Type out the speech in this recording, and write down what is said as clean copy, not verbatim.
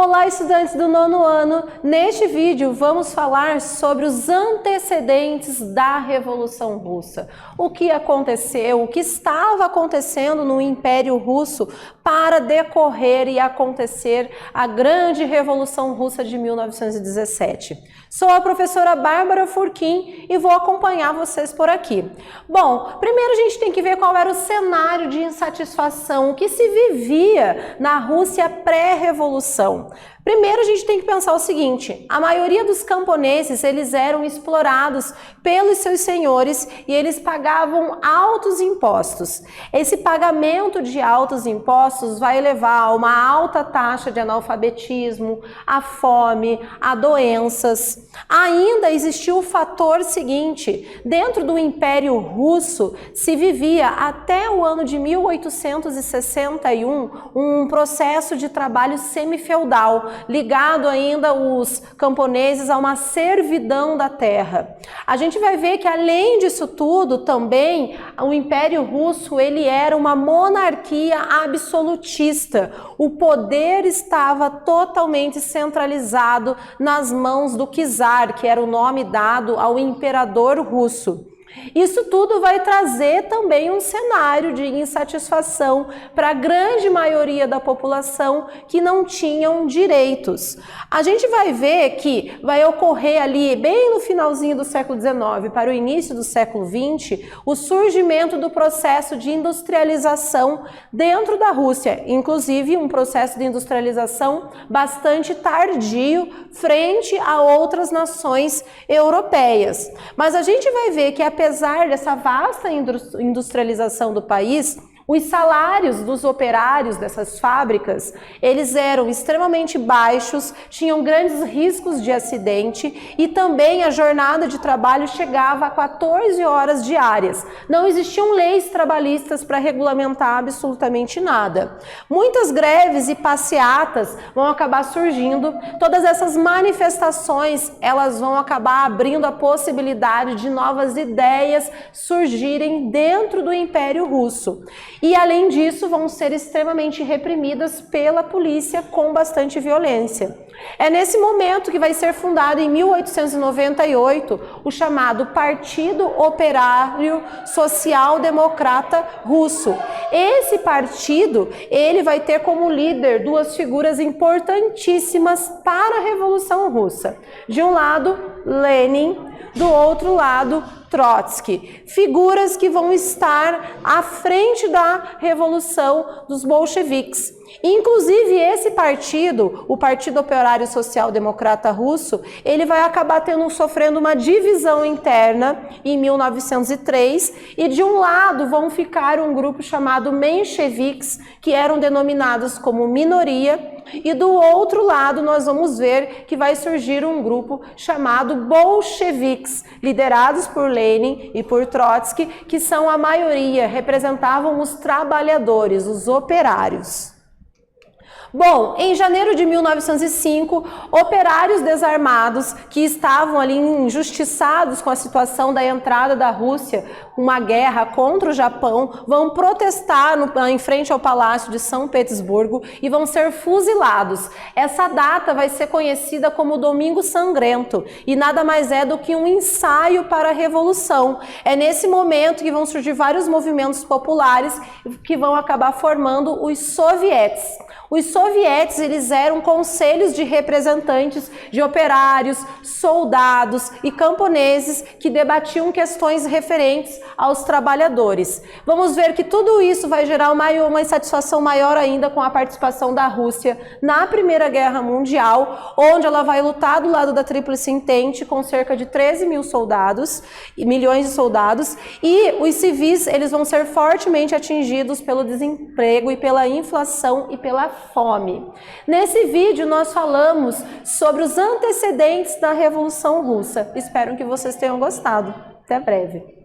Olá, estudantes do 9º ano! Neste vídeo vamos falar sobre os antecedentes da Revolução Russa. O que aconteceu, o que estava acontecendo no Império Russo para decorrer e acontecer a grande Revolução Russa de 1917. Sou a professora Bárbara Furquim e vou acompanhar vocês por aqui. Bom, primeiro a gente tem que ver qual era o cenário de insatisfação, o que se vivia na Rússia pré-revolução. Primeiro a gente tem que pensar o seguinte, a maioria dos camponeses eles eram explorados pelos seus senhores e eles pagavam altos impostos. Esse pagamento de altos impostos vai levar a uma alta taxa de analfabetismo, a fome, a doenças. Ainda existia o fator seguinte, dentro do Império Russo se vivia até o ano de 1861 um processo de trabalho semifeudal, ligado ainda os camponeses a uma servidão da terra. A gente vai ver que além disso tudo também o Império Russo ele era uma monarquia absolutista. O poder estava totalmente centralizado nas mãos do czar, que era o nome dado ao imperador russo. Isso tudo vai trazer também um cenário de insatisfação para a grande maioria da população que não tinham direitos. A gente vai ver que vai ocorrer ali, bem no finalzinho do século XIX para o início do século XX, o surgimento do processo de industrialização dentro da Rússia, inclusive um processo de industrialização bastante tardio frente a outras nações europeias. Mas a gente vai ver que apesar dessa vasta industrialização do país, os salários dos operários dessas fábricas, eles eram extremamente baixos, tinham grandes riscos de acidente e também a jornada de trabalho chegava a 14 horas diárias. Não existiam leis trabalhistas para regulamentar absolutamente nada. Muitas greves e passeatas vão acabar surgindo, todas essas manifestações, elas vão acabar abrindo a possibilidade de novas ideias surgirem dentro do Império Russo. E além disso vão ser extremamente reprimidas pela polícia com bastante violência. É nesse momento que vai ser fundado em 1898 o chamado Partido Operário Social Democrata Russo. Esse partido, ele vai ter como líder duas figuras importantíssimas para a Revolução Russa. De um lado, Lenin, do outro lado, Trotsky, figuras que vão estar à frente da Revolução dos bolcheviques. Inclusive esse partido, o Partido Operário Social Democrata Russo, ele vai acabar sofrendo uma divisão interna em 1903 e de um lado vão ficar um grupo chamado mencheviques, que eram denominados como minoria, e do outro lado nós vamos ver que vai surgir um grupo chamado bolcheviques, liderados por Lenin e por Trotsky, que são a maioria, representavam os trabalhadores, os operários. Bom, em janeiro de 1905, operários desarmados que estavam ali injustiçados com a situação da entrada da Rússia, uma guerra contra o Japão, vão protestar em frente ao Palácio de São Petersburgo e vão ser fuzilados. Essa data vai ser conhecida como Domingo Sangrento e nada mais é do que um ensaio para a Revolução. É nesse momento que vão surgir vários movimentos populares que vão acabar formando os sovietes. Os sovietes, eles eram conselhos de representantes de operários, soldados e camponeses que debatiam questões referentes aos trabalhadores. Vamos ver que tudo isso vai gerar uma insatisfação maior ainda com a participação da Rússia na Primeira Guerra Mundial, onde ela vai lutar do lado da Tríplice Entente com cerca de 13 mil soldados, milhões de soldados, e os civis eles vão ser fortemente atingidos pelo desemprego e pela inflação e pela fome. Nesse vídeo nós falamos sobre os antecedentes da Revolução Russa. Espero que vocês tenham gostado. Até breve.